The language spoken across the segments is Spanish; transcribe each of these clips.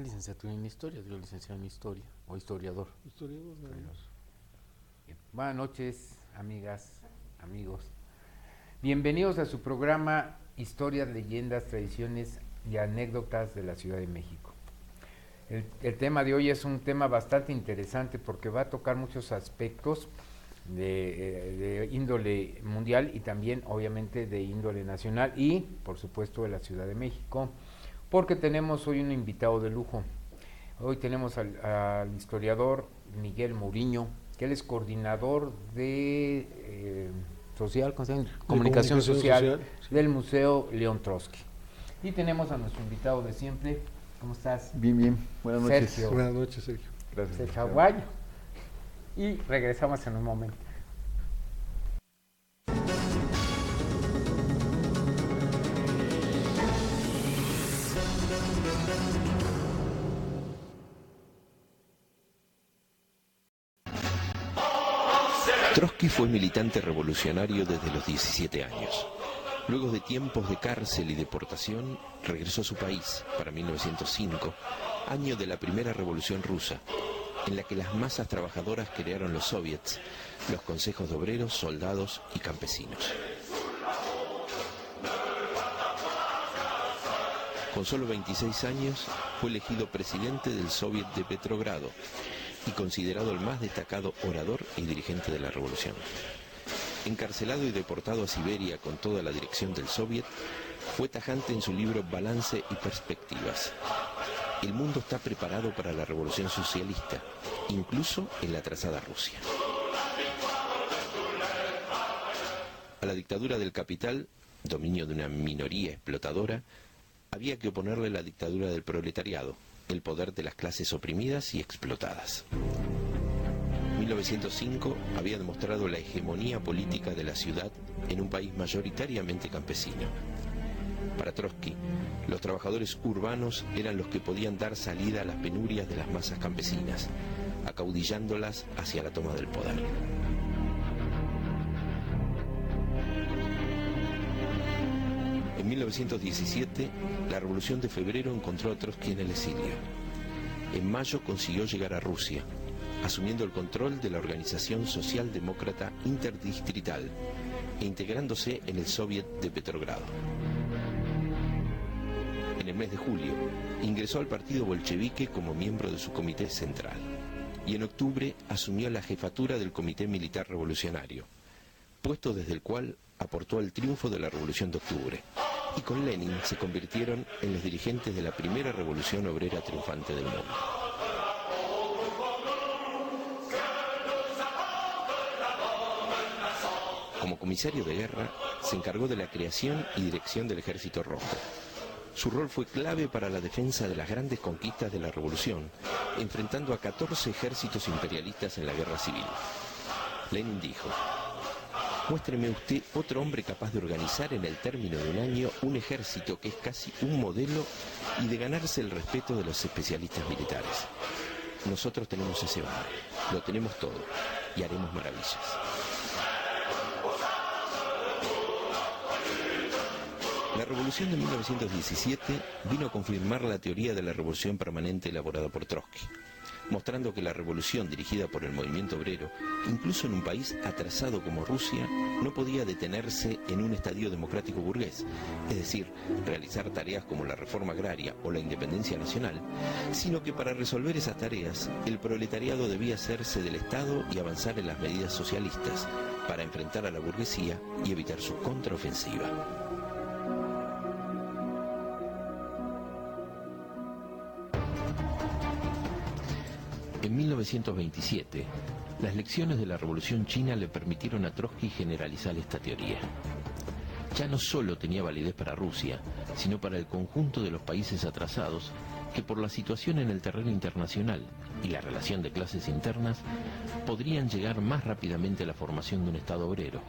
licenciatura en historia, yo licenciado en historia, o historiador. Historiador, nada más. Bien. Buenas noches, amigas, amigos. Bienvenidos a su programa Historias, Leyendas, Tradiciones y Anécdotas de la Ciudad de México. El tema de hoy es un tema bastante interesante porque va a tocar muchos aspectos de índole mundial y también obviamente de índole nacional y por supuesto de la Ciudad de México, porque tenemos hoy un invitado de lujo. Hoy tenemos al historiador Miguel Muriño, que él es coordinador de comunicación social Sí. del Museo León Trotsky. Y tenemos a nuestro invitado de siempre. ¿Cómo estás? Bien, bien. Buenas noches. Sergio. Buenas noches, Sergio. Gracias. Sergio Aguayo. Y regresamos en un momento. Trotsky fue militante revolucionario desde los 17 años. Luego de tiempos de cárcel y deportación, regresó a su país para 1905, año de la primera revolución rusa, en la que las masas trabajadoras crearon los soviets, los consejos de obreros, soldados y campesinos. Con solo 26 años, fue elegido presidente del Soviet de Petrogrado y considerado el más destacado orador y dirigente de la revolución. Encarcelado y deportado a Siberia con toda la dirección del Soviet, fue tajante en su libro Balance y Perspectivas. El mundo está preparado para la revolución socialista, incluso en la atrasada Rusia. A la dictadura del capital, dominio de una minoría explotadora, había que oponerle la dictadura del proletariado, el poder de las clases oprimidas y explotadas. 1905 había demostrado la hegemonía política de la ciudad en un país mayoritariamente campesino. Para Trotsky, los trabajadores urbanos eran los que podían dar salida a las penurias de las masas campesinas, acaudillándolas hacia la toma del poder. En 1917, la Revolución de Febrero encontró a Trotsky en el exilio. En mayo consiguió llegar a Rusia, asumiendo el control de la Organización Socialdemócrata Interdistrital e integrándose en el Soviet de Petrogrado. En el mes de julio, ingresó al partido bolchevique como miembro de su comité central y en octubre asumió la jefatura del Comité Militar Revolucionario, puesto desde el cual aportó al triunfo de la Revolución de Octubre, y con Lenin se convirtieron en los dirigentes de la primera revolución obrera triunfante del mundo. Como comisario de guerra, se encargó de la creación y dirección del Ejército Rojo. Su rol fue clave para la defensa de las grandes conquistas de la Revolución, enfrentando a 14 ejércitos imperialistas en la Guerra Civil. Lenin dijo: muéstreme usted otro hombre capaz de organizar en el término de un año un ejército que es casi un modelo y de ganarse el respeto de los especialistas militares. Nosotros tenemos ese hombre, lo tenemos todo y haremos maravillas. La Revolución de 1917 vino a confirmar la teoría de la revolución permanente elaborada por Trotsky, mostrando que la revolución dirigida por el movimiento obrero, incluso en un país atrasado como Rusia, no podía detenerse en un estadio democrático burgués, es decir, realizar tareas como la reforma agraria o la independencia nacional, sino que para resolver esas tareas, el proletariado debía hacerse del Estado y avanzar en las medidas socialistas, para enfrentar a la burguesía y evitar su contraofensiva. En 1927, las lecciones de la Revolución China le permitieron a Trotsky generalizar esta teoría. Ya no solo tenía validez para Rusia, sino para el conjunto de los países atrasados que por la situación en el terreno internacional y la relación de clases internas podrían llegar más rápidamente a la formación de un Estado obrero.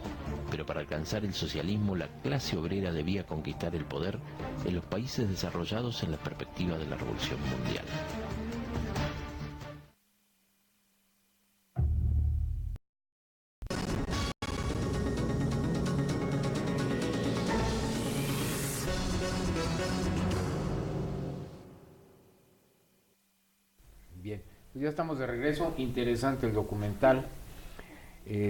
Pero para alcanzar el socialismo, la clase obrera debía conquistar el poder en los países desarrollados en la perspectiva de la Revolución Mundial. Pues ya estamos de regreso. Interesante el documental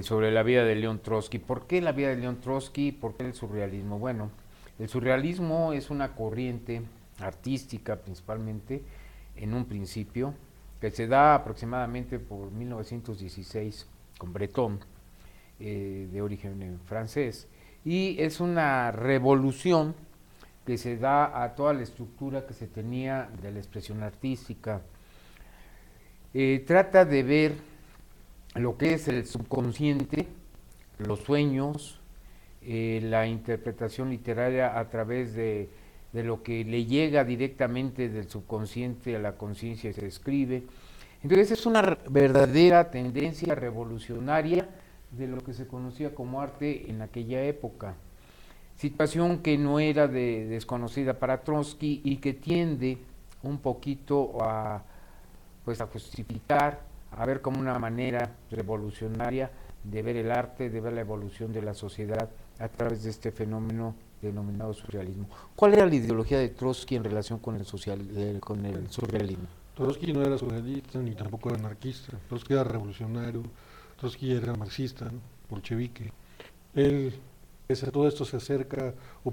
sobre la vida de León Trotsky. ¿Por qué la vida de León Trotsky? ¿Por qué el surrealismo? Bueno, el surrealismo es una corriente artística principalmente en un principio que se da aproximadamente por 1916 con Breton, de origen francés, y es una revolución que se da a toda la estructura que se tenía de la expresión artística. Trata de ver lo que es el subconsciente, los sueños, la interpretación literaria a través de lo que le llega directamente del subconsciente a la conciencia y se escribe. Entonces es una verdadera tendencia revolucionaria de lo que se conocía como arte en aquella época. Situación que no era desconocida para Trotsky y que tiende un poquito a justificar, a ver como una manera revolucionaria de ver el arte, de ver la evolución de la sociedad a través de este fenómeno denominado surrealismo. ¿Cuál era la ideología de Trotsky en relación con el surrealismo? Trotsky no era socialista ni tampoco era anarquista. Trotsky era revolucionario, Trotsky era marxista, ¿no? Bolchevique. Él, pese a todo esto, se acerca se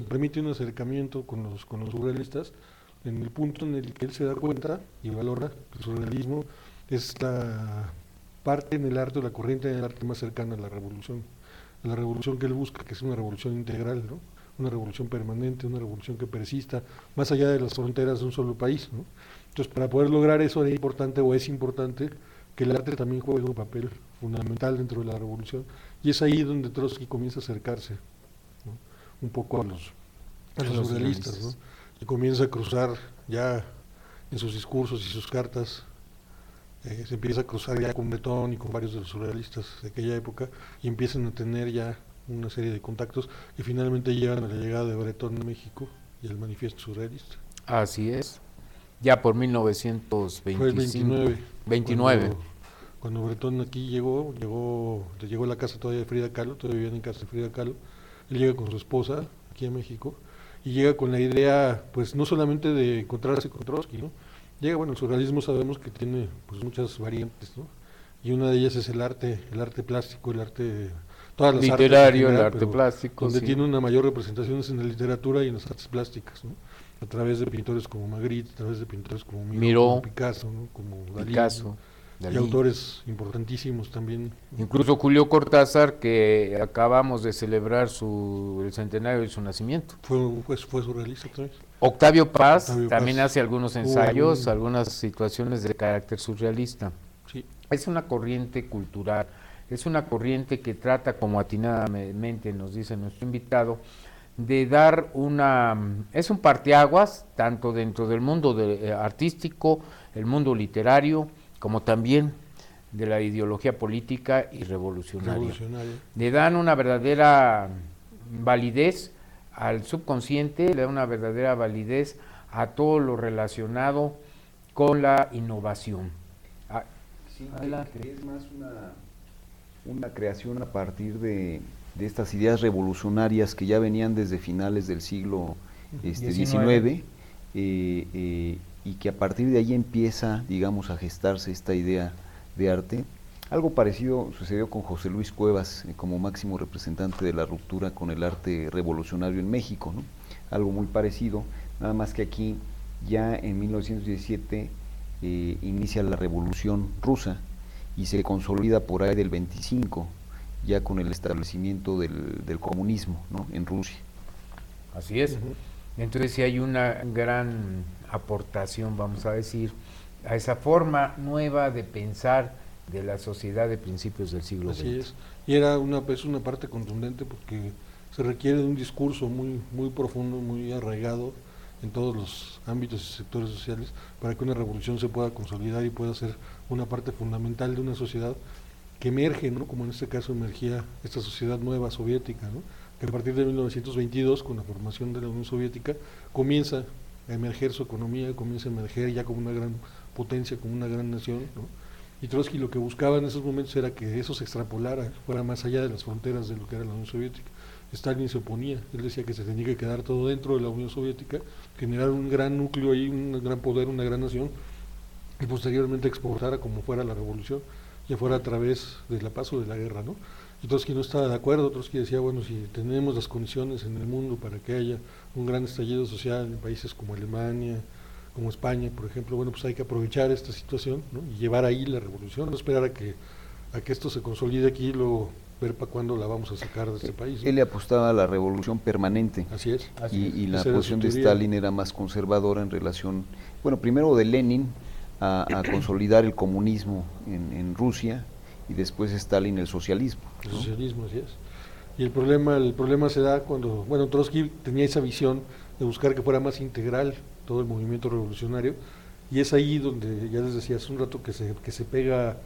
permite un acercamiento con los surrealistas en el punto en el que él se da cuenta y valora que el surrealismo es la parte en el arte, la corriente en el arte más cercana a la revolución que él busca, que es una revolución integral, ¿no? Una revolución permanente, una revolución que persista más allá de las fronteras de un solo país, ¿no? Entonces, para poder lograr eso es importante que el arte también juegue un papel fundamental dentro de la revolución, y es ahí donde Trotsky comienza a acercarse, ¿no? Un poco a los surrealistas, ¿no? Y comienza a cruzar ya en sus discursos y sus cartas, se empieza a cruzar ya con Breton y con varios de los surrealistas de aquella época, y empiezan a tener ya una serie de contactos que finalmente llegan a la llegada de Breton a México y el manifiesto surrealista. Así es, ya por 1925. Fue el 29. Cuando Breton aquí llegó a la casa todavía de Frida Kahlo, todavía vivían en casa de Frida Kahlo. Él llega con su esposa aquí a México y llega con la idea, pues no solamente de encontrarse con Trotsky, ¿no? Llega, el surrealismo sabemos que tiene pues muchas variantes, ¿no? Y una de ellas es el arte plástico, todas las literario, artes, el arte plástico, donde sí. Tiene una mayor representación en la literatura y en las artes plásticas, ¿no? A través de pintores como Magritte, a través de pintores como Miró, como Picasso, ¿no? Como Dalí, Picasso, ¿no? Y autores importantísimos también. Incluso Julio Cortázar, que acabamos de celebrar el centenario de su nacimiento. Fue surrealista también. Octavio Paz también hace algunos ensayos, algunas situaciones de carácter surrealista. Sí. Es una corriente cultural, es una corriente que trata, como atinadamente nos dice nuestro invitado, de dar es un parteaguas tanto dentro del mundo artístico, el mundo literario, como también de la ideología política y revolucionaria. Le dan una verdadera validez al subconsciente, le da una verdadera validez a todo lo relacionado con la innovación. Sí, que es más una creación a partir de estas ideas revolucionarias que ya venían desde finales del siglo XIX, y que a partir de ahí empieza, digamos, a gestarse esta idea de arte. Algo parecido sucedió con José Luis Cuevas, como máximo representante de la ruptura con el arte revolucionario en México, ¿no? Algo muy parecido, nada más que aquí ya en 1917 inicia la Revolución Rusa y se consolida por ahí del 25, ya con el establecimiento del comunismo, ¿no? En Rusia. Así es. Entonces sí hay una gran aportación, vamos a decir, a esa forma nueva de pensar de la sociedad de principios del siglo XX. Así es. Y era una parte contundente porque se requiere de un discurso muy profundo, muy arraigado en todos los ámbitos y sectores sociales para que una revolución se pueda consolidar y pueda ser una parte fundamental de una sociedad que emerge, ¿no? Como en este caso emergía esta sociedad nueva soviética, ¿no? Que a partir de 1922, con la formación de la Unión Soviética, comienza a emerger su economía, comienza a emerger ya como una gran potencia, como una gran nación, ¿no? Y Trotsky lo que buscaba en esos momentos era que eso se extrapolara, fuera más allá de las fronteras de lo que era la Unión Soviética. Stalin se oponía, él decía que se tenía que quedar todo dentro de la Unión Soviética, generar un gran núcleo ahí, un gran poder, una gran nación, y posteriormente exportara como fuera la revolución, ya fuera a través de la paz o de la guerra, ¿no? Y Trotsky no estaba de acuerdo. Trotsky decía, bueno, si tenemos las condiciones en el mundo para que haya un gran estallido social en países como Alemania, como España, por ejemplo, bueno, pues hay que aprovechar esta situación, ¿no? Y llevar ahí la revolución, no esperar a que esto se consolide aquí y luego ver para cuándo la vamos a sacar de este país, ¿no? Él le apostaba a la revolución permanente. Así es. Y la Esa era posición su de teoría. Stalin era más conservadora en relación, bueno, primero de Lenin a consolidar el comunismo en Rusia, y después Stalin el socialismo, El ¿no? socialismo, así es. Y el problema se da cuando, bueno, Trotsky tenía esa visión de buscar que fuera más integral todo el movimiento revolucionario, y es ahí donde, ya les decía hace un rato, que se pega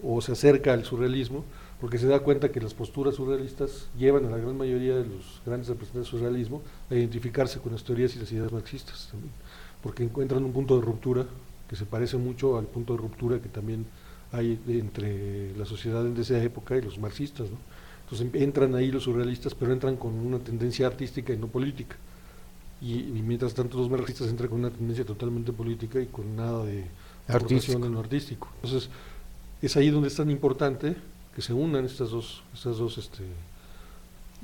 o se acerca al surrealismo, porque se da cuenta que las posturas surrealistas llevan a la gran mayoría de los grandes representantes del surrealismo a identificarse con las teorías y las ideas marxistas también, porque encuentran un punto de ruptura que se parece mucho al punto de ruptura que también hay entre la sociedad de esa época y los marxistas, ¿no? Entonces entran ahí los surrealistas, pero entran con una tendencia artística y no política, y mientras tanto los marxistas entran con una tendencia totalmente política y con nada de aportación en lo artístico. Entonces es ahí donde es tan importante que se unan estas dos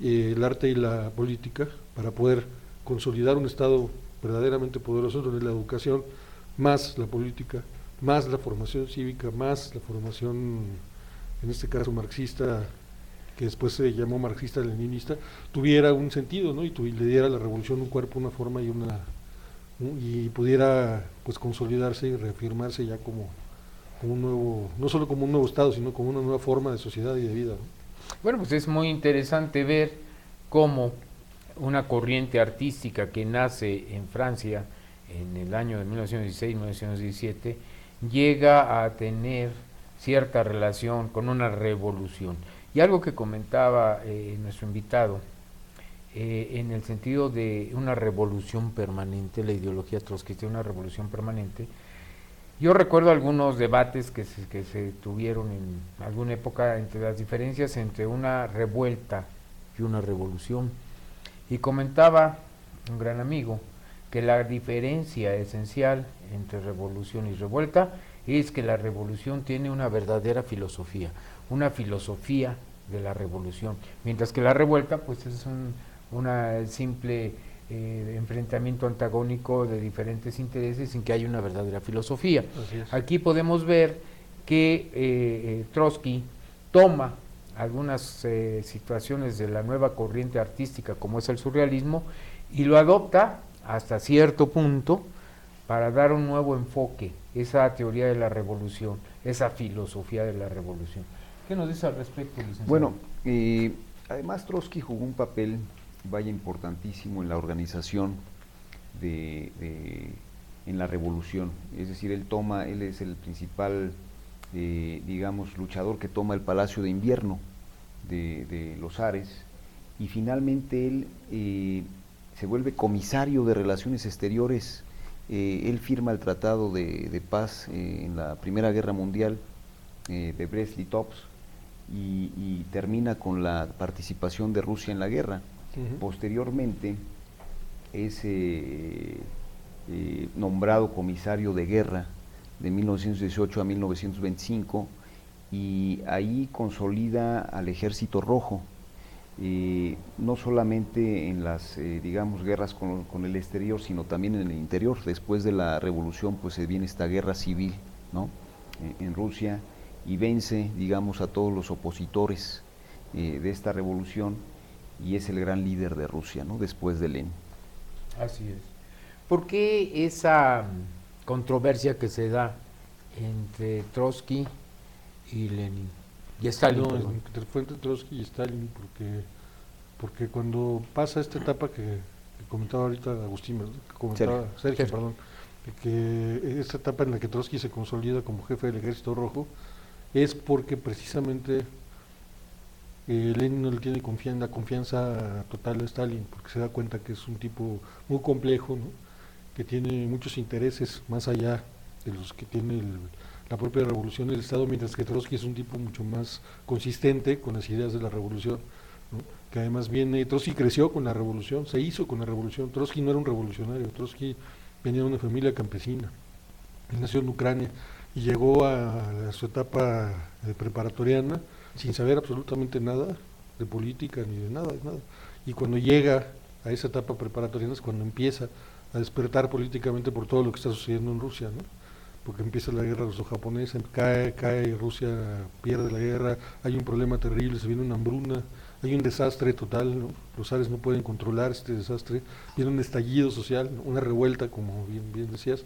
el arte y la política, para poder consolidar un Estado verdaderamente poderoso, donde la educación más la política, más la formación cívica, más la formación, en este caso marxista, que después se llamó marxista-leninista, tuviera un sentido, ¿no? Y le diera a la revolución un cuerpo, una forma y pudiera pues consolidarse y reafirmarse ya como un nuevo, no solo como un nuevo Estado, sino como una nueva forma de sociedad y de vida, ¿no? Bueno, pues es muy interesante ver cómo una corriente artística que nace en Francia en el año de 1916-1917 llega a tener cierta relación con una revolución. Y algo que comentaba nuestro invitado, en el sentido de una revolución permanente, la ideología trotskista, una revolución permanente. Yo recuerdo algunos debates que se tuvieron en alguna época entre las diferencias entre una revuelta y una revolución. Y comentaba un gran amigo que la diferencia esencial entre revolución y revuelta es que la revolución tiene una verdadera filosofía, una filosofía de la revolución, mientras que la revuelta pues es una simple enfrentamiento antagónico de diferentes intereses sin que haya una verdadera filosofía. Aquí podemos ver que Trotsky toma algunas situaciones de la nueva corriente artística como es el surrealismo y lo adopta hasta cierto punto para dar un nuevo enfoque, esa teoría de la revolución, esa filosofía de la revolución. ¿Qué nos dice al respecto, licenciado? Bueno, además Trotsky jugó un papel importantísimo en la organización en la revolución. Es decir, él es el principal, digamos, luchador que toma el Palacio de Invierno de los Zares, y finalmente él se vuelve comisario de Relaciones Exteriores. Él firma el Tratado de Paz en la Primera Guerra Mundial de Brest-Litovsk y termina con la participación de Rusia en la guerra. Posteriormente es nombrado comisario de guerra de 1918 a 1925 y ahí consolida al Ejército Rojo, no solamente en las digamos guerras con el exterior, sino también en el interior. Después de la revolución pues se viene esta guerra civil, ¿no? En Rusia, y vence, digamos, a todos los opositores de esta revolución, y es el gran líder de Rusia, ¿no? Después de Lenin. Así es. ¿Por qué esa controversia que se da entre Trotsky y Lenin? Y Stalin, fue entre Trotsky y Stalin, porque cuando pasa esta etapa que comentaba ahorita Agustín, que comentaba Sergio, perdón, que esta etapa en la que Trotsky se consolida como jefe del Ejército Rojo, es porque precisamente Lenin no le tiene la confianza total a Stalin, porque se da cuenta que es un tipo muy complejo, ¿no? Que tiene muchos intereses más allá de los que tiene la propia revolución del Estado, mientras que Trotsky es un tipo mucho más consistente con las ideas de la revolución, ¿no? Que además Trotsky creció con la revolución, se hizo con la revolución. Trotsky no era un revolucionario, Trotsky venía de una familia campesina, nació en Ucrania y llegó a su etapa preparatoriana sin saber absolutamente nada de política ni de nada, y cuando llega a esa etapa preparatoria es cuando empieza a despertar políticamente por todo lo que está sucediendo en Rusia, ¿no? Porque empieza la guerra ruso-japonesa, cae Rusia, pierde la guerra, hay un problema terrible, se viene una hambruna, hay un desastre total, ¿no? Los zares no pueden controlar este desastre, viene un estallido social, ¿no? Una revuelta, como bien decías,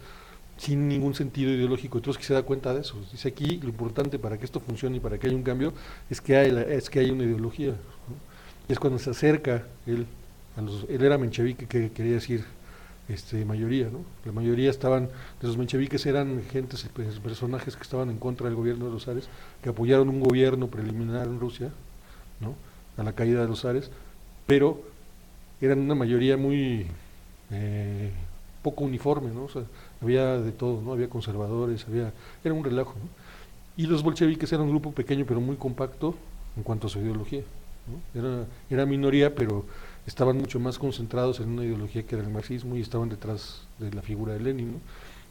sin ningún sentido ideológico. Trotsky se da cuenta de eso. Dice, aquí lo importante para que esto funcione y para que haya un cambio es que haya una ideología, ¿no? Y es cuando se acerca él era menchevique, que quería decir mayoría, ¿no? La mayoría de los mencheviques eran personajes que estaban en contra del gobierno de los zares, que apoyaron un gobierno preliminar en Rusia, ¿no? A la caída de los zares, pero eran una mayoría muy poco uniforme, ¿no? O sea, había de todo, ¿no? Había conservadores, era un relajo, ¿no? Y los bolcheviques eran un grupo pequeño pero muy compacto en cuanto a su ideología, ¿no? Era minoría, pero estaban mucho más concentrados en una ideología que era el marxismo y estaban detrás de la figura de Lenin, ¿no?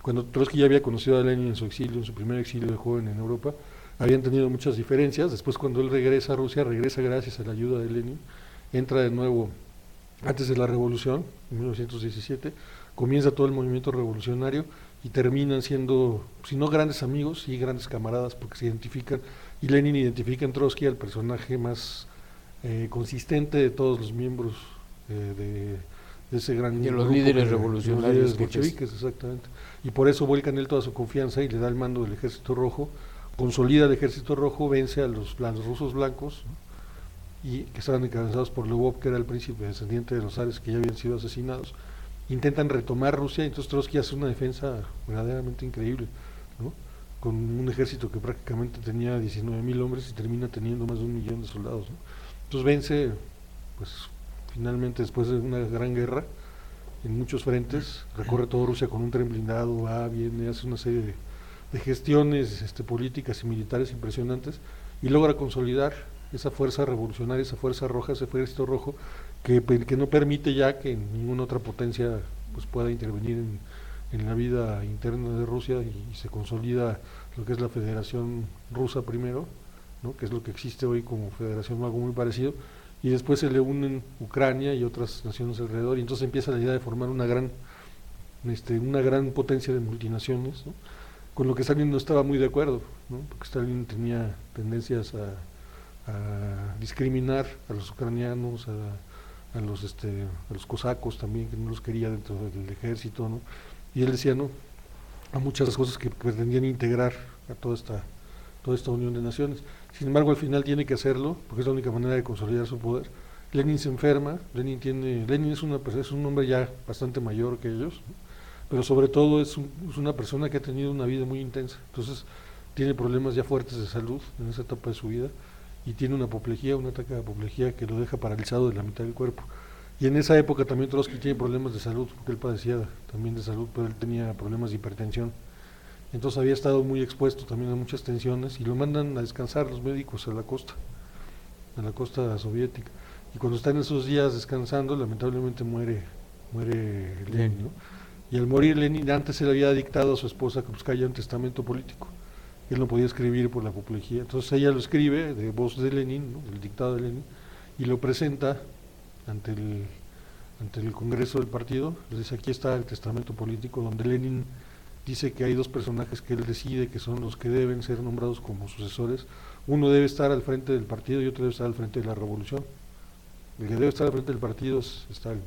Cuando Trotsky ya había conocido a Lenin en su exilio, en su primer exilio de joven en Europa, habían tenido muchas diferencias. Después, cuando él regresa a Rusia, regresa gracias a la ayuda de Lenin, entra de nuevo antes de la revolución, en 1917, comienza todo el movimiento revolucionario y terminan siendo, si no grandes amigos, sí grandes camaradas, porque se identifican, y Lenin identifica en Trotsky al personaje más consistente de todos los miembros de ese gran de los grupo líderes revolucionarios, de los bolcheviques, exactamente, y por eso vuelca en él toda su confianza y le da el mando del Ejército Rojo, consolida el Ejército Rojo, vence a los rusos blancos, ¿no? Y que estaban encabezados por Lvov, que era el príncipe descendiente de los zares que ya habían sido asesinados. Intentan retomar Rusia, y entonces Trotsky hace una defensa verdaderamente increíble, ¿no? Con un ejército que prácticamente tenía 19,000 hombres y termina teniendo más de 1,000,000 de soldados, ¿no? Entonces vence, pues finalmente, después de una gran guerra en muchos frentes, recorre toda Rusia con un tren blindado, va, viene, hace una serie de gestiones políticas y militares impresionantes y logra consolidar esa fuerza revolucionaria, esa fuerza roja, ese ejército rojo que no permite ya que ninguna otra potencia pues pueda intervenir en la vida interna de Rusia, y se consolida lo que es la Federación Rusa primero, ¿no? Que es lo que existe hoy como federación, algo muy parecido, y después se le unen Ucrania y otras naciones alrededor, y entonces empieza la idea de formar una gran potencia de multinaciones, ¿no? Con lo que Stalin no estaba muy de acuerdo, ¿no? Porque Stalin tenía tendencias a discriminar a los ucranianos, a los cosacos también, que no los quería dentro del ejército, ¿no? Y él decía no a muchas cosas que pretendían integrar a toda esta unión de naciones. Sin embargo, al final tiene que hacerlo, porque es la única manera de consolidar su poder. Lenin se enferma, Lenin es un hombre ya bastante mayor que ellos, ¿no? Pero sobre todo es una persona que ha tenido una vida muy intensa, entonces tiene problemas ya fuertes de salud en esa etapa de su vida, y tiene un ataque de apoplejía que lo deja paralizado de la mitad del cuerpo. Y en esa época también Trotsky tiene problemas de salud, porque él padecía también de salud, pero él tenía problemas de hipertensión. Entonces había estado muy expuesto también a muchas tensiones, y lo mandan a descansar los médicos a la costa soviética. Y cuando está en esos días descansando, lamentablemente muere Lenin, ¿no? Y al morir Lenin, antes él había dictado a su esposa Krupskaya un testamento político. Él no podía escribir por la apoplejía, entonces ella lo escribe de voz de Lenin, ¿no? El dictado de Lenin, y lo presenta ante el Congreso del partido. Les dice, aquí está el testamento político, donde Lenin dice que hay dos personajes que él decide que son los que deben ser nombrados como sucesores. Uno debe estar al frente del partido y otro debe estar al frente de la revolución. El que debe estar al frente del partido es Stalin.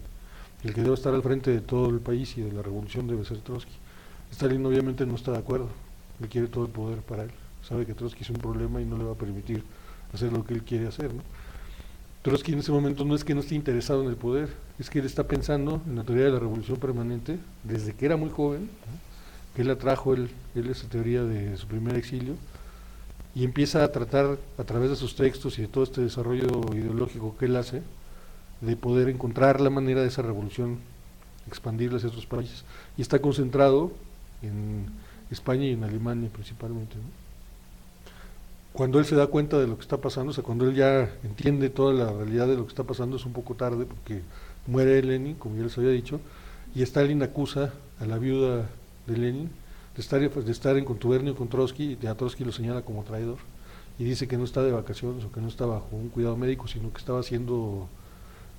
El que debe estar al frente de todo el país y de la revolución debe ser Trotsky. Stalin obviamente no está de acuerdo, él quiere todo el poder para él, sabe que Trotsky es un problema y no le va a permitir hacer lo que él quiere hacer, ¿no? Trotsky en ese momento no es que no esté interesado en el poder, es que él está pensando en la teoría de la revolución permanente desde que era muy joven, ¿no? Que él atrajo esa teoría de su primer exilio, y empieza a tratar a través de sus textos y de todo este desarrollo ideológico que él hace, de poder encontrar la manera de esa revolución, expandirla hacia otros países, y está concentrado en España y en Alemania principalmente, ¿no? Cuando él se da cuenta de lo que está pasando, o sea, cuando él ya entiende toda la realidad de lo que está pasando, es un poco tarde, porque muere Lenin, como ya les había dicho, y Stalin acusa a la viuda de Lenin de estar en contubernio con Trotsky, a Trotsky lo señala como traidor y dice que no está de vacaciones o que no está bajo un cuidado médico, sino que estaba haciendo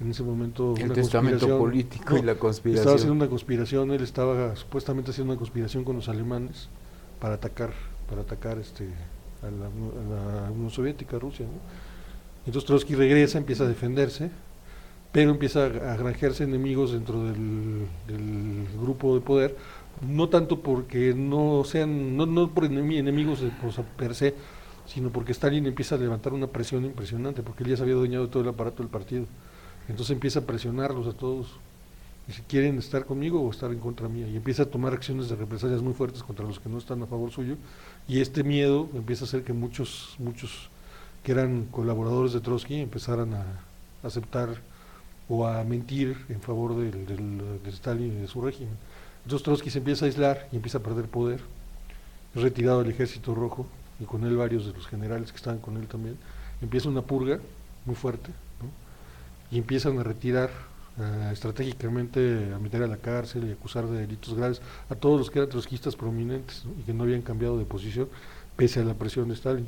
en ese momento el una testamento conspiración político y la conspiración. Estaba haciendo una conspiración, él estaba supuestamente haciendo una conspiración con los alemanes para atacar a la Unión Soviética, a Rusia, ¿no? Entonces Trotsky regresa, empieza a defenderse, pero empieza a granjearse enemigos dentro del grupo de poder, no tanto porque no sean, no por enemigos per se, sino porque Stalin empieza a levantar una presión impresionante, porque él ya se había adueñado de todo el aparato del partido. Entonces empieza a presionarlos a todos, y si quieren estar conmigo o estar en contra mía, y empieza a tomar acciones de represalias muy fuertes contra los que no están a favor suyo, y este miedo empieza a hacer que muchos que eran colaboradores de Trotsky empezaran a aceptar o a mentir en favor de Stalin y de su régimen. Entonces Trotsky se empieza a aislar y empieza a perder poder, es retirado del Ejército Rojo, y con él varios de los generales que estaban con él también. Empieza una purga muy fuerte, ¿no? Y empiezan a retirar estratégicamente, a meter a la cárcel y acusar de delitos graves a todos los que eran trotskistas prominentes, ¿no? Y que no habían cambiado de posición pese a la presión de Stalin.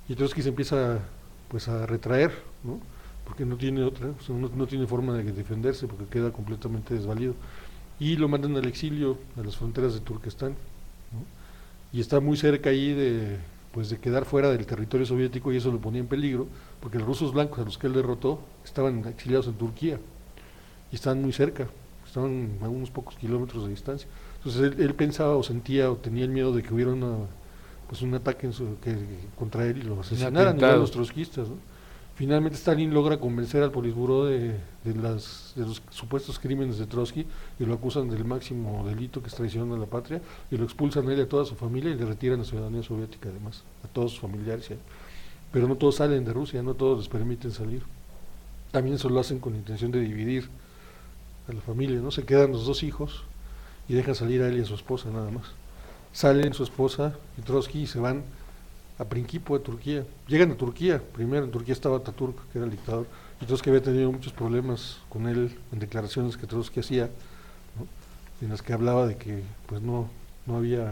Y Trotsky se empieza pues a retraer, ¿no? Porque no tiene otra, o sea, no tiene forma de defenderse porque queda completamente desvalido, y lo mandan al exilio a las fronteras de Turquestán, ¿no? Y está muy cerca ahí de quedar fuera del territorio soviético, y eso lo ponía en peligro porque los rusos blancos a los que él derrotó estaban exiliados en Turquía y estaban muy cerca, estaban a unos pocos kilómetros de distancia. Entonces él pensaba o sentía o tenía el miedo de que hubiera un ataque contra él y lo asesinaran, igual los trotskistas, ¿no? Finalmente Stalin logra convencer al Politburó de los supuestos crímenes de Trotsky, y lo acusan del máximo delito, que es traición a la patria, y lo expulsan a él y a toda su familia, y le retiran la ciudadanía soviética además, a todos sus familiares. Pero no todos salen de Rusia, no todos les permiten salir. También eso lo hacen con la intención de dividir a la familia, ¿no? Se quedan los dos hijos y dejan salir a él y a su esposa nada más. Salen su esposa y Trotsky y se van a Principio de Turquía. Llegan a Turquía, primero en Turquía estaba Ataturk, que era el dictador, y Trotsky había tenido muchos problemas con él en declaraciones que Trotsky hacía, ¿no? En las que hablaba de que pues no había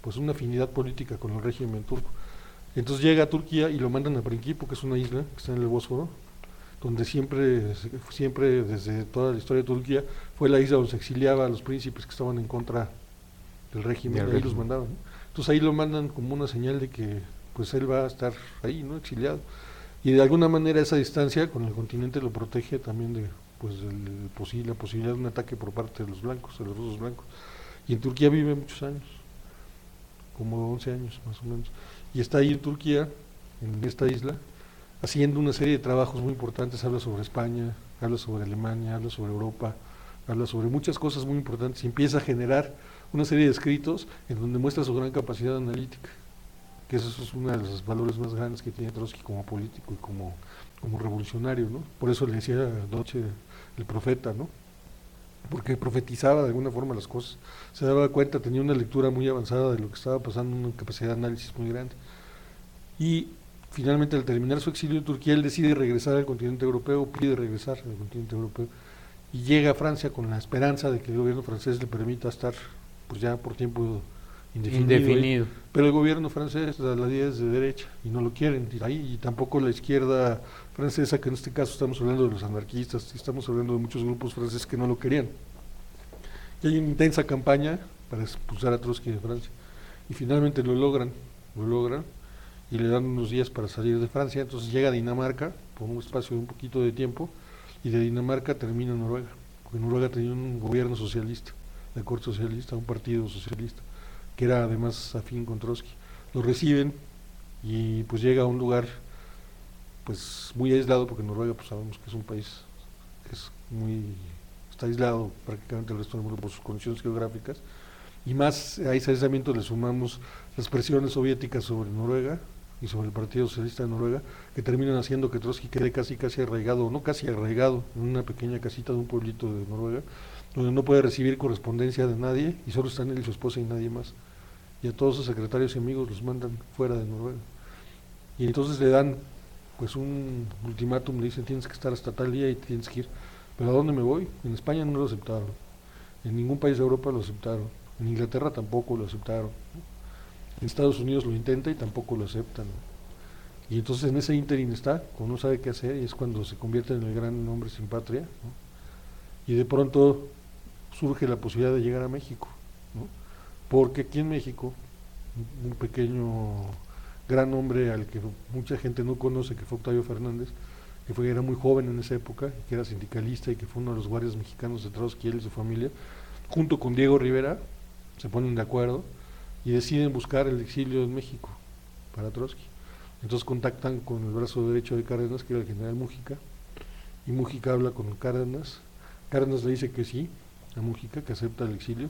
pues una afinidad política con el régimen turco. Entonces llega a Turquía y lo mandan a Principio, que es una isla que está en el Bósforo, donde siempre desde toda la historia de Turquía fue la isla donde se exiliaba a los príncipes que estaban en contra del régimen, ahí los mandaban, ¿no? Entonces ahí lo mandan como una señal de que pues él va a estar ahí, ¿no? Exiliado, y de alguna manera esa distancia con el continente lo protege también de la posibilidad de un ataque por parte de los blancos, de los rusos blancos. Y en Turquía vive muchos años, como 11 años más o menos, y está ahí en Turquía, en esta isla, haciendo una serie de trabajos muy importantes. Habla sobre España, habla sobre Alemania, habla sobre Europa, habla sobre muchas cosas muy importantes, y empieza a generar una serie de escritos en donde muestra su gran capacidad analítica, que eso es uno de los valores más grandes que tiene Trotsky como político y como revolucionario, ¿no? Por eso le decía a Doche el profeta, ¿no? Porque profetizaba de alguna forma las cosas, se daba cuenta, tenía una lectura muy avanzada de lo que estaba pasando, una capacidad de análisis muy grande. Y finalmente, al terminar su exilio en Turquía, él decide regresar al continente europeo, pide regresar al continente europeo, y llega a Francia con la esperanza de que el gobierno francés le permita estar pues ya por tiempo indefinido. Pero el gobierno francés, la idea es de derecha y no lo quieren ahí, y tampoco la izquierda francesa, que en este caso estamos hablando de los anarquistas, estamos hablando de muchos grupos franceses que no lo querían. Y hay una intensa campaña para expulsar a Trotsky de Francia, y finalmente lo logran, y le dan unos días para salir de Francia. Entonces llega a Dinamarca por un espacio de un poquito de tiempo, y de Dinamarca termina en Noruega, porque Noruega tenía un gobierno socialista, de corte socialista, un partido socialista, que era además afín con Trotsky. Lo reciben y pues llega a un lugar pues muy aislado, porque Noruega pues sabemos que es un país que está aislado prácticamente del resto del mundo por sus condiciones geográficas, y más a ese aislamiento le sumamos las presiones soviéticas sobre Noruega y sobre el Partido Socialista de Noruega, que terminan haciendo que Trotsky quede casi arraigado, no casi arraigado, en una pequeña casita de un pueblito de Noruega, donde no puede recibir correspondencia de nadie, y solo están él y su esposa y nadie más. Y a todos sus secretarios y amigos los mandan fuera de Noruega. Y entonces le dan pues un ultimátum, le dicen: tienes que estar hasta tal día y tienes que ir. ¿Pero a dónde me voy? En España no lo aceptaron, en ningún país de Europa lo aceptaron, En Inglaterra tampoco lo aceptaron, ¿no? En Estados Unidos lo intenta y tampoco lo aceptan, ¿no? Y entonces en ese ínterin está, cuando no sabe qué hacer, y es cuando se convierte en el gran hombre sin patria, ¿no? Y de pronto surge la posibilidad de llegar a México, ¿no? Porque aquí en México, un pequeño gran hombre al que mucha gente no conoce, que fue Octavio Fernández, era muy joven en esa época, que era sindicalista y que fue uno de los guardias mexicanos de Trotsky, él y su familia, junto con Diego Rivera, se ponen de acuerdo y deciden buscar el exilio en México para Trotsky. Entonces contactan con el brazo derecho de Cárdenas, que era el general Mújica, y Mújica habla con Cárdenas. Cárdenas le dice que sí a Mújica, que acepta el exilio.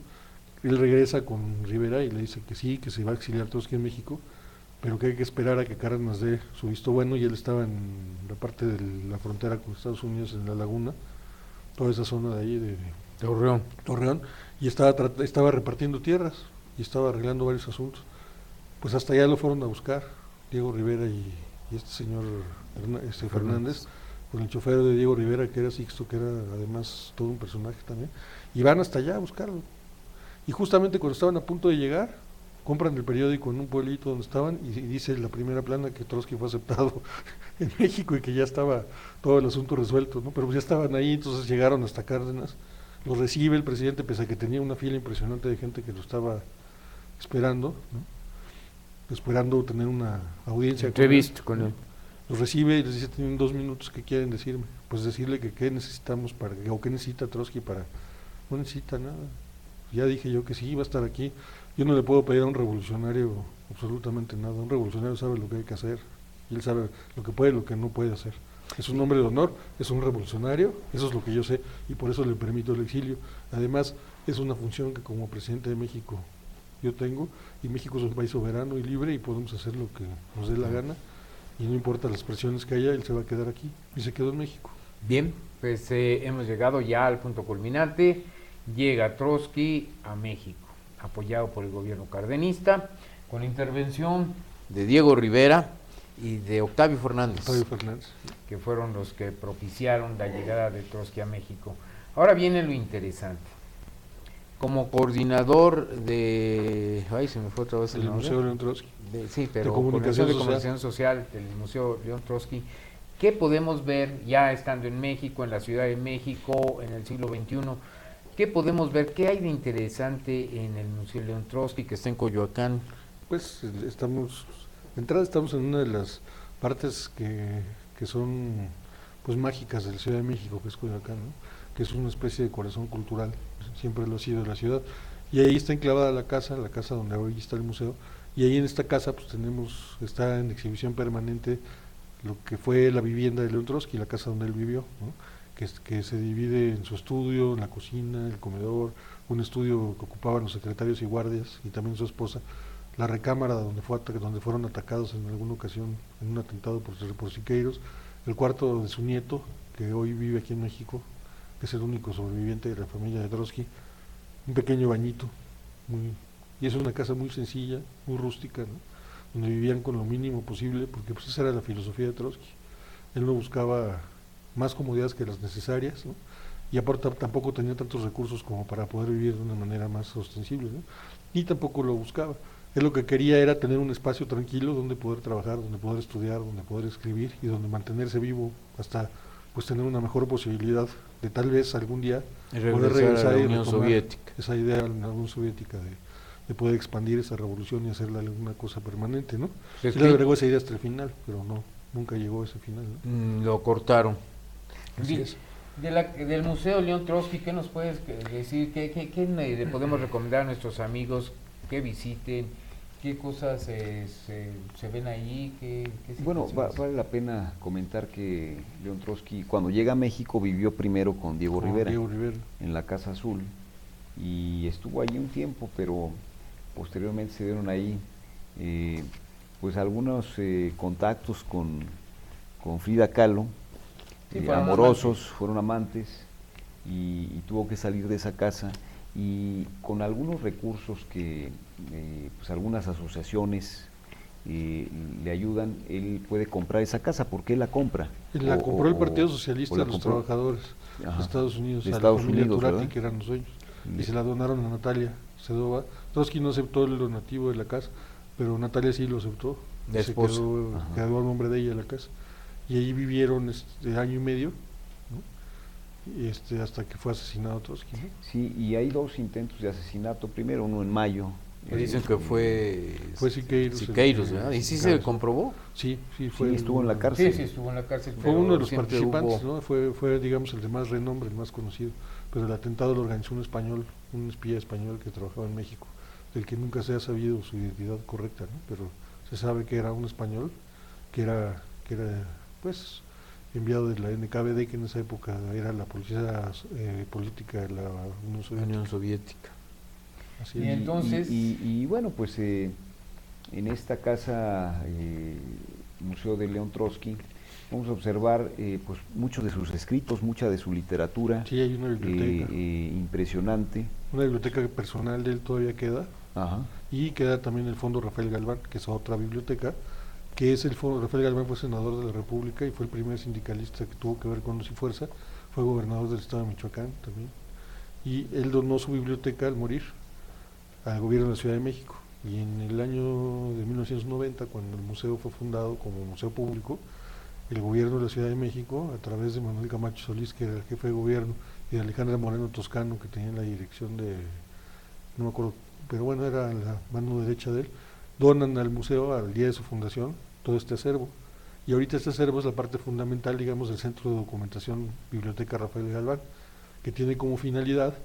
Él regresa con Rivera y le dice que sí, que se va a exiliar Trotsky en México, pero que hay que esperar a que Cárdenas dé su visto bueno, y él estaba en la parte de la frontera con Estados Unidos, en la laguna, toda esa zona de ahí de Torreón, y estaba repartiendo tierras y estaba arreglando varios asuntos. Pues hasta allá lo fueron a buscar Diego Rivera y este señor Fernández, con el chofer de Diego Rivera, que era Sixto, que era además todo un personaje también, y van hasta allá a buscarlo. Y justamente cuando estaban a punto de llegar, compran el periódico en un pueblito donde estaban y dice la primera plana que Trotsky fue aceptado en México y que ya estaba todo el asunto resuelto, ¿no? Pero ya estaban ahí, entonces llegaron hasta Cárdenas, los recibe el presidente, pese a que tenía una fila impresionante de gente que lo estaba esperando, ¿no? Esperando tener una audiencia con él. Los recibe y les dice: tienen 2 minutos, ¿qué quieren decirme? Pues decirle que qué necesitamos o qué necesita Trotsky para... No necesita nada, ya dije yo que sí, va a estar aquí. Yo no le puedo pedir a un revolucionario absolutamente nada. Un revolucionario sabe lo que hay que hacer, y él sabe lo que puede y lo que no puede hacer. Es un hombre de honor, es un revolucionario, eso es lo que yo sé, y por eso le permito el exilio. Además, es una función que como presidente de México yo tengo, y México es un país soberano y libre, y podemos hacer lo que nos dé la gana, y no importa las presiones que haya, él se va a quedar aquí, y se quedó en México. Bien, pues hemos llegado ya al punto culminante. Llega Trotsky a México, apoyado por el gobierno cardenista, con intervención de Diego Rivera y de Octavio Fernández, que fueron los que propiciaron la llegada de Trotsky a México. Ahora viene lo interesante. Como coordinador de... Ay, se me fue otra vez el nombre. Museo León Trotsky. Sí, pero comunicación social del Museo León Trotsky. ¿Qué podemos ver ya estando en México, en la Ciudad de México, en el siglo XXI? ¿Qué podemos ver? ¿Qué hay de interesante en el Museo León Trotsky, que está en Coyoacán? Pues de entrada estamos en una de las partes que son pues mágicas de la Ciudad de México, que es Coyoacán, ¿no? Que es una especie de corazón cultural, siempre lo ha sido de la ciudad, y ahí está enclavada la casa donde hoy está el museo, y ahí en esta casa pues está en exhibición permanente lo que fue la vivienda de León Trotsky, la casa donde él vivió, ¿no? Que se divide en su estudio, en la cocina, el comedor, un estudio que ocupaban los secretarios y guardias, y también su esposa, la recámara donde fueron atacados en alguna ocasión en un atentado por Siqueiros, el cuarto de su nieto, que hoy vive aquí en México, que es el único sobreviviente de la familia de Trotsky, un pequeño bañito, y es una casa muy sencilla, muy rústica, ¿no? Donde vivían con lo mínimo posible, porque pues esa era la filosofía de Trotsky. Él no buscaba más comodidades que las necesarias, ¿no? Y aparte tampoco tenía tantos recursos como para poder vivir de una manera más ostensible, ¿no? Ni tampoco lo buscaba. Él lo que quería era tener un espacio tranquilo donde poder trabajar, donde poder estudiar, donde poder escribir y donde mantenerse vivo hasta pues tener una mejor posibilidad de tal vez algún día poder regresar a la Unión Soviética. Esa idea de la Unión Soviética de poder expandir esa revolución y hacerla alguna cosa permanente, ¿no? Él le agregó esa idea hasta el final, pero nunca llegó a ese final, ¿no? Lo cortaron. Así es. Del Museo León Trotsky, ¿qué nos puedes decir? ¿Qué le podemos recomendar a nuestros amigos que visiten? ¿Qué cosas se ven ahí? Bueno, vale la pena comentar que León Trotsky, cuando llega a México, vivió primero con Diego Rivera en la Casa Azul, y estuvo allí un tiempo, pero posteriormente se dieron ahí pues algunos contactos con Frida Kahlo, amorosos, fueron amantes, y tuvo que salir de esa casa, y con algunos recursos que pues algunas asociaciones le ayudan, él puede comprar esa casa, porque él la compra. Él la compró el Partido Socialista de los Trabajadores de Estados Unidos, a la familia Turati, que eran los dueños, y se la donaron a Natalia, Sedova. Trotsky no aceptó el donativo de la casa, pero Natalia sí lo aceptó. La esposa. Quedó a nombre de ella la casa. Y ahí vivieron año y medio, ¿no? Hasta que fue asesinado Trotsky, ¿no? Sí, y hay 2 intentos de asesinato. Primero, uno en mayo. Dicen que fue Siqueiros, ¿verdad? ¿Y sí se comprobó? Sí, fue. Sí, estuvo en la cárcel. Sí, estuvo en la cárcel. Fue uno de los participantes, ¿no? Fue, digamos, el de más renombre, el más conocido. Pero el atentado lo organizó un español, un espía español que trabajaba en México, del que nunca se ha sabido su identidad correcta, ¿no? Pero se sabe que era un español, que era pues, enviado de la NKVD, que en esa época era la policía política de la Unión Soviética. Así y entonces y bueno, pues en esta casa Museo de León Trotsky vamos a observar pues muchos de sus escritos, mucha de su literatura. Sí, hay una biblioteca impresionante, una biblioteca personal de él todavía queda. Ajá. Y queda también el Fondo Rafael Galván, que es otra biblioteca, que es el Fondo Rafael Galván. Fue senador de la República y fue el primer sindicalista que tuvo que ver con Luz y Fuerza, fue gobernador del estado de Michoacán también, y él donó su biblioteca al morir al gobierno de la Ciudad de México. Y en el año de 1990, cuando el museo fue fundado como museo público, el gobierno de la Ciudad de México, a través de Manuel Camacho Solís, que era el jefe de gobierno, y de Alejandra Moreno Toscano, que tenía la dirección de, no me acuerdo, pero bueno, era la mano derecha de él, donan al museo al día de su fundación todo este acervo. Y ahorita este acervo es la parte fundamental, digamos, del Centro de Documentación Biblioteca Rafael Galván, que tiene como finalidad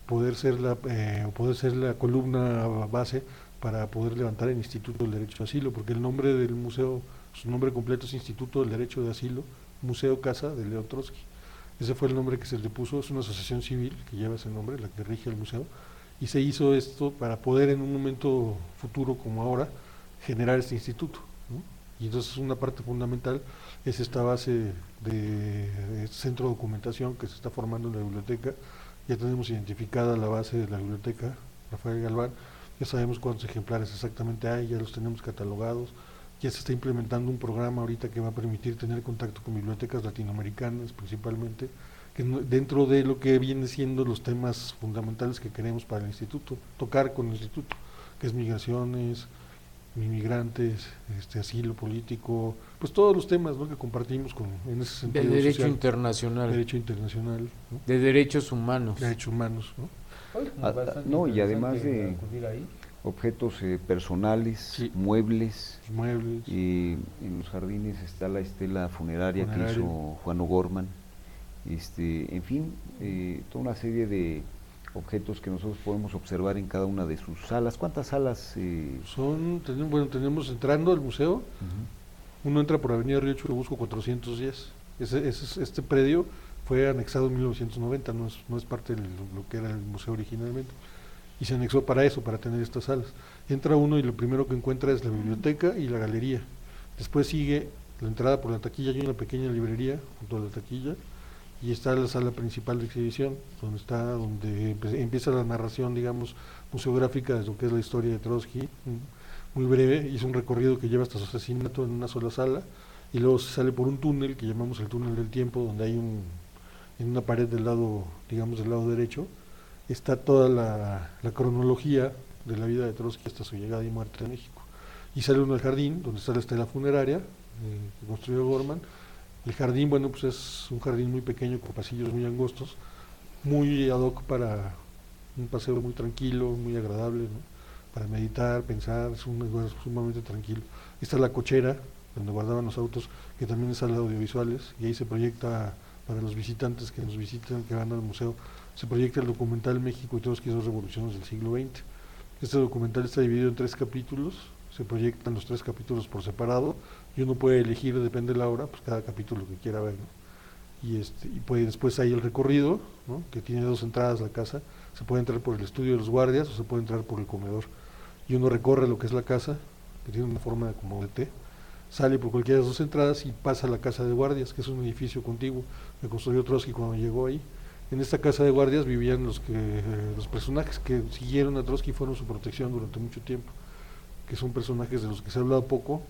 poder ser la columna base para poder levantar el Instituto del Derecho de Asilo, porque el nombre del museo, su nombre completo es Instituto del Derecho de Asilo, Museo Casa de León Trotsky. Ese fue el nombre que se le puso, es una asociación civil que lleva ese nombre, la que rige el museo, y se hizo esto para poder en un momento futuro como ahora generar este instituto, ¿no? Y entonces una parte fundamental es esta base de centro de documentación que se está formando en la biblioteca. Ya tenemos identificada la base de la biblioteca Rafael Galván, ya sabemos cuántos ejemplares exactamente hay, ya los tenemos catalogados, ya se está implementando un programa ahorita que va a permitir tener contacto con bibliotecas latinoamericanas principalmente, que dentro de lo que viene siendo los temas fundamentales que queremos para el instituto, tocar con el instituto, que es migraciones, inmigrantes, asilo político, pues todos los temas, ¿no?, que compartimos en ese sentido. De derecho social, internacional. Derecho internacional, ¿no? De derechos humanos. Derechos humanos, ¿no? No, y además de objetos personales, sí, muebles. En los jardines está la estela funeraria que hizo Juan O'Gorman. En fin, toda una serie de objetos que nosotros podemos observar en cada una de sus salas. ¿Cuántas salas? Tenemos entrando al museo, uno entra por Avenida Río Churubusco 410. Este predio fue anexado en 1990, no es parte de lo que era el museo originalmente, y se anexó para eso, para tener estas salas. Entra uno y lo primero que encuentra es la biblioteca y la galería. Después sigue la entrada por la taquilla, hay una pequeña librería junto a la taquilla, y está la sala principal de exhibición, donde empieza la narración, digamos, museográfica de lo que es la historia de Trotsky, muy breve. Hizo un recorrido que lleva hasta su asesinato en una sola sala, y luego se sale por un túnel que llamamos el túnel del tiempo, donde hay en una pared del lado, digamos, del lado derecho, está toda la cronología de la vida de Trotsky hasta su llegada y muerte a México. Y sale uno al jardín, donde está la estela funeraria, que construyó Gorman. El jardín, bueno, pues es un jardín muy pequeño, con pasillos muy angostos, muy ad hoc para un paseo muy tranquilo, muy agradable, ¿no?, para meditar, pensar, es un lugar sumamente tranquilo. Está la cochera, donde guardaban los autos, que también es sala de audiovisuales, y ahí se proyecta, para los visitantes que nos visitan, que van al museo, se proyecta el documental México y Trotsky, 2 revoluciones del siglo XX. Este documental está dividido en 3 capítulos, se proyectan los 3 capítulos por separado, y uno puede elegir, depende de la hora, pues cada capítulo que quiera ver, ¿no? Y puede, después hay el recorrido, ¿no?, que tiene 2 entradas la casa, se puede entrar por el estudio de los guardias o se puede entrar por el comedor, y uno recorre lo que es la casa, que tiene una forma como de T, sale por cualquiera de las 2 entradas y pasa a la casa de guardias, que es un edificio contiguo que construyó Trotsky cuando llegó ahí. En esta casa de guardias vivían los personajes que siguieron a Trotsky, fueron su protección durante mucho tiempo, que son personajes de los que se ha hablado poco,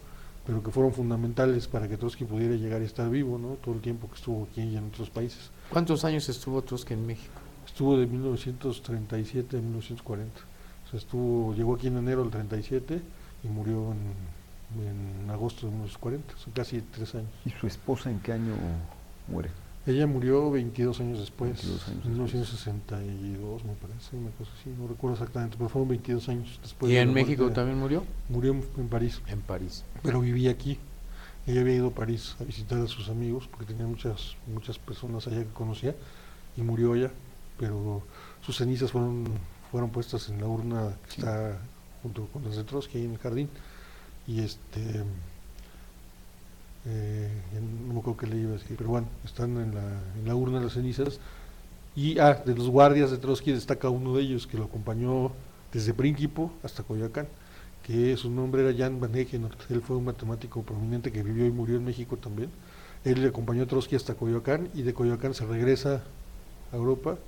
pero que fueron fundamentales para que Trotsky pudiera llegar y estar vivo, ¿no?, todo el tiempo que estuvo aquí y en otros países. ¿Cuántos años estuvo Trotsky en México? Estuvo de 1937 a 1940. llegó aquí en enero del 37 y murió en agosto de 1940, son casi 3 años. ¿Y su esposa en qué año muere? Ella murió 22 años después, 22 años en 1962 me parece, una cosa así, no recuerdo exactamente, pero fueron 22 años después. ¿Y de en la México muerte. también murió? Murió en París, En París. pero vivía aquí. Ella había ido a París a visitar a sus amigos porque tenía muchas personas allá que conocía y murió allá, pero sus cenizas fueron puestas en la urna que está junto con las de Trotsky ahí en el jardín y no me acuerdo qué le iba a decir, pero bueno, están en la urna las cenizas y de los guardias de Trotsky destaca uno de ellos que lo acompañó desde Prínquipo hasta Coyoacán, que su nombre era Jan van Hegenort. Él fue un matemático prominente que vivió y murió en México también. Él le acompañó a Trotsky hasta Coyoacán y de Coyoacán se regresa a Europa.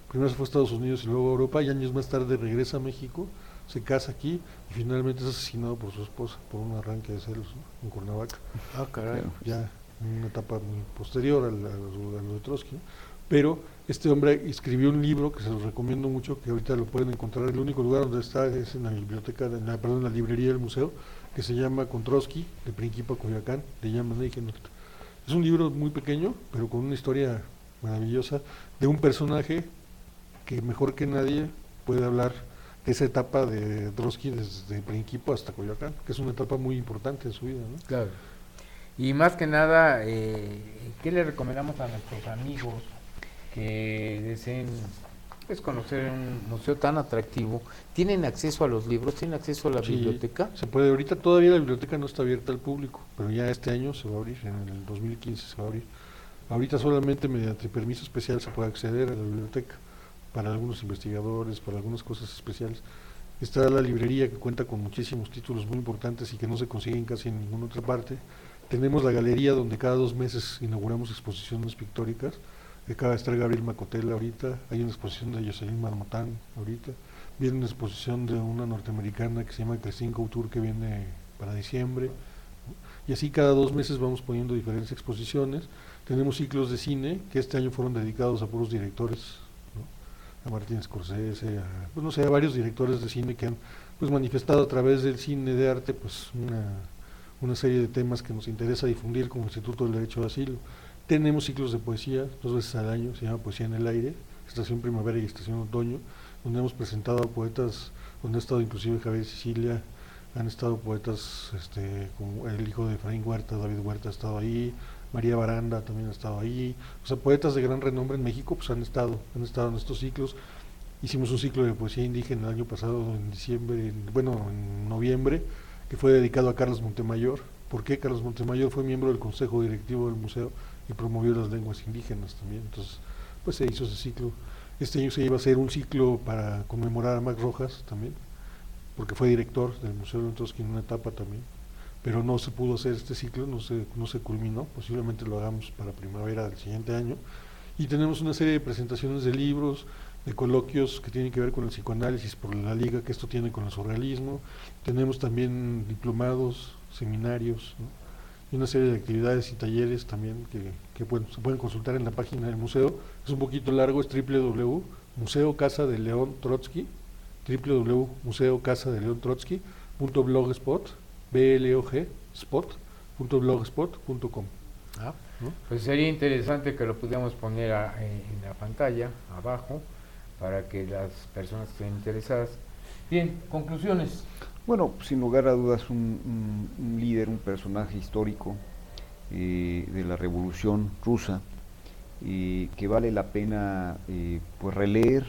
Primero se fue a Estados Unidos y luego a Europa y años más tarde regresa a México, se casa aquí y finalmente es asesinado por su esposa por un arranque de celos, ¿no?, en Cuernavaca. Ah, caray. Ya en una etapa muy posterior a lo de Trotsky, ¿no? Pero este hombre escribió un libro que se los recomiendo mucho, que ahorita lo pueden encontrar. El único lugar donde está es en la biblioteca, en la librería del museo, que se llama Con Trotsky, de Prínquipo a Coyoacán, de Jan van Hegenort. Es un libro muy pequeño, pero con una historia maravillosa de un personaje que mejor que nadie puede hablar de esa etapa de Trotsky desde Prínquipo hasta Coyoacán, que es una etapa muy importante en su vida, ¿no? Claro. Y más que nada, ¿qué le recomendamos a nuestros amigos que deseen pues conocer un museo tan atractivo? ¿Tienen acceso a los libros? ¿Tienen acceso a la Sí, biblioteca? se puede. Ahorita todavía la biblioteca no está abierta al público, pero ya este año se va a abrir, en el 2015 se va a abrir. Ahorita solamente mediante permiso especial se puede acceder a la biblioteca, para algunos investigadores, para algunas cosas especiales. Está la librería, que cuenta con muchísimos títulos muy importantes y que no se consiguen casi en ninguna otra parte. Tenemos la galería, donde cada 2 meses inauguramos exposiciones pictóricas. Acaba de estar Gabriel Macotela ahorita, hay una exposición de Jocelyn Marmotán ahorita, viene una exposición de una norteamericana que se llama Christine Couture, que viene para diciembre, y así cada 2 meses vamos poniendo diferentes exposiciones. Tenemos ciclos de cine que este año fueron dedicados a puros directores, ¿no?, a Martin Scorsese, a varios directores de cine que han pues manifestado a través del cine de arte pues una serie de temas que nos interesa difundir como Instituto del Derecho de Asilo. Tenemos ciclos de poesía 2 veces al año, se llama Poesía en el Aire, Estación Primavera y Estación Otoño, donde hemos presentado a poetas, donde ha estado inclusive Javier Sicilia, han estado poetas como el hijo de Efraín Huerta, David Huerta ha estado ahí, María Baranda también ha estado ahí, o sea, poetas de gran renombre en México pues han estado en estos ciclos. Hicimos un ciclo de poesía indígena el año pasado en noviembre, que fue dedicado a Carlos Montemayor. ¿Por qué? Carlos Montemayor fue miembro del consejo directivo del museo y promovió las lenguas indígenas también, entonces pues se hizo ese ciclo. Este año se iba a hacer un ciclo para conmemorar a Max Rojas también, porque fue director del Museo León Trotsky en una etapa también, pero no se pudo hacer este ciclo, no se culminó, posiblemente lo hagamos para primavera del siguiente año. Y tenemos una serie de presentaciones de libros, de coloquios que tienen que ver con el psicoanálisis por la liga que esto tiene con el surrealismo. Tenemos también diplomados, seminarios, ¿no?, y una serie de actividades y talleres también que se pueden consultar en la página del museo. Es un poquito largo, es www.museocasadeleontrotsky, www.museocasadeleontrotsky.blogspot.com. ¿no? Pues sería interesante que lo pudiéramos poner en la pantalla abajo para que las personas que estén interesadas. Bien, conclusiones. Bueno, sin lugar a dudas un líder, un personaje histórico de la Revolución Rusa, que vale la pena pues leer,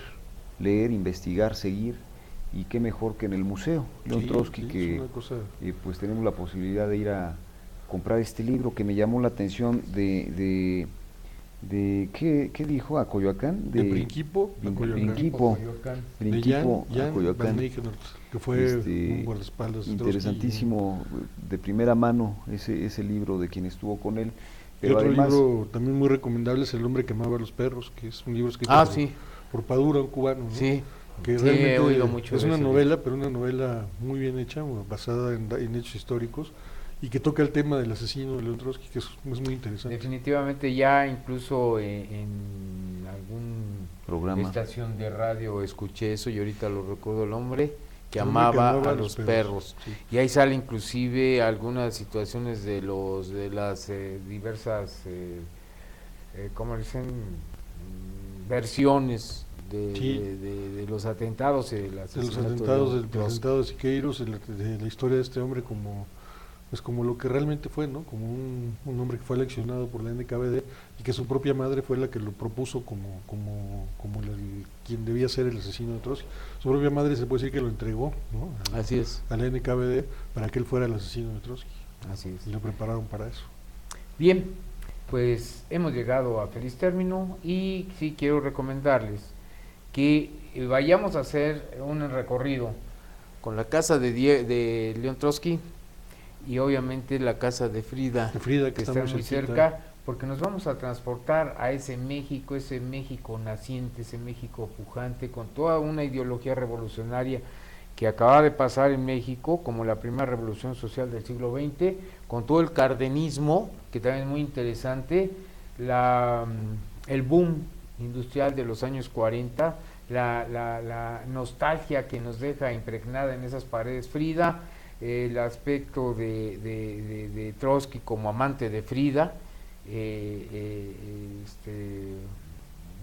investigar, seguir, y qué mejor que en el museo León Trotsky, que pues tenemos la posibilidad de ir a comprar este libro, que me llamó la atención de ¿qué dijo? ¿A Coyoacán? De Prínquipo a Coyoacán, que fue un guardaespaldas. Interesantísimo, de primera mano ese libro de quien estuvo con él. Pero otro libro también muy recomendable es El hombre que amaba a los perros, que es un libro escrito por Padura, un cubano, ¿no? Sí, que realmente he oído mucho es una novela, pero una novela muy bien hecha, basada en hechos históricos, y que toca el tema del asesino de León Trotsky, que es muy interesante. Definitivamente, ya incluso en algún programa, estación de radio escuché eso, y ahorita lo recuerdo el nombre, que El hombre que amaba amaba a los perros. sí. Y ahí sale inclusive algunas situaciones de las diversas, ¿cómo le dicen? Versiones Sí. de los atentados y del De los asesinato atentados, de del Trotsky. atentado de Siqueiros, de la historia de este hombre como pues como lo que realmente fue, ¿no? Como un hombre que fue eleccionado por la NKVD y que su propia madre fue la que lo propuso como quien debía ser el asesino de Trotsky. Su propia madre se puede decir que lo entregó, ¿no? Así es. A la NKVD para que él fuera el asesino de Trotsky. Así es. Y lo prepararon para eso. Bien, pues hemos llegado a feliz término y sí quiero recomendarles que vayamos a hacer un recorrido con la casa de León Trotsky y obviamente la casa de Frida, Que está muy cerca, porque nos vamos a transportar a ese México naciente, ese México pujante, con toda una ideología revolucionaria que acaba de pasar en México, como la primera revolución social del siglo XX, con todo el cardenismo, que también es muy interesante, el boom industrial de los años 40, la nostalgia que nos deja impregnada en esas paredes Frida, el aspecto de Trotsky como amante de Frida,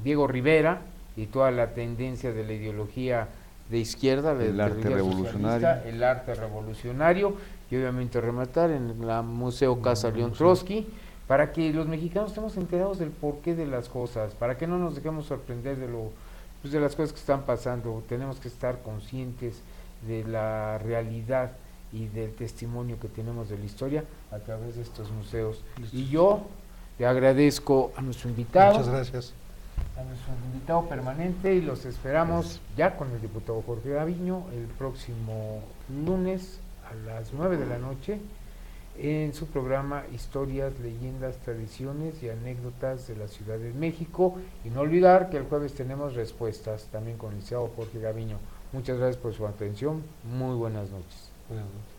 Diego Rivera y toda la tendencia de la ideología de izquierda, el arte revolucionario, el arte revolucionario, y obviamente rematar en la Museo Casa León Trotsky, para que los mexicanos estemos enterados del porqué de las cosas, para que no nos dejemos sorprender de las cosas que están pasando. Tenemos que estar conscientes de la realidad y del testimonio que tenemos de la historia a través de estos museos. Y yo le agradezco a nuestro invitado. Muchas gracias. A nuestro invitado permanente, y los esperamos ya con el diputado Jorge Gaviño el próximo lunes a las 9 de la noche en su programa Historias, Leyendas, Tradiciones y Anécdotas de la Ciudad de México. Y no olvidar que el jueves tenemos respuestas también con el licenciado Jorge Gaviño. Muchas gracias por su atención. Muy buenas noches. Buenas noches.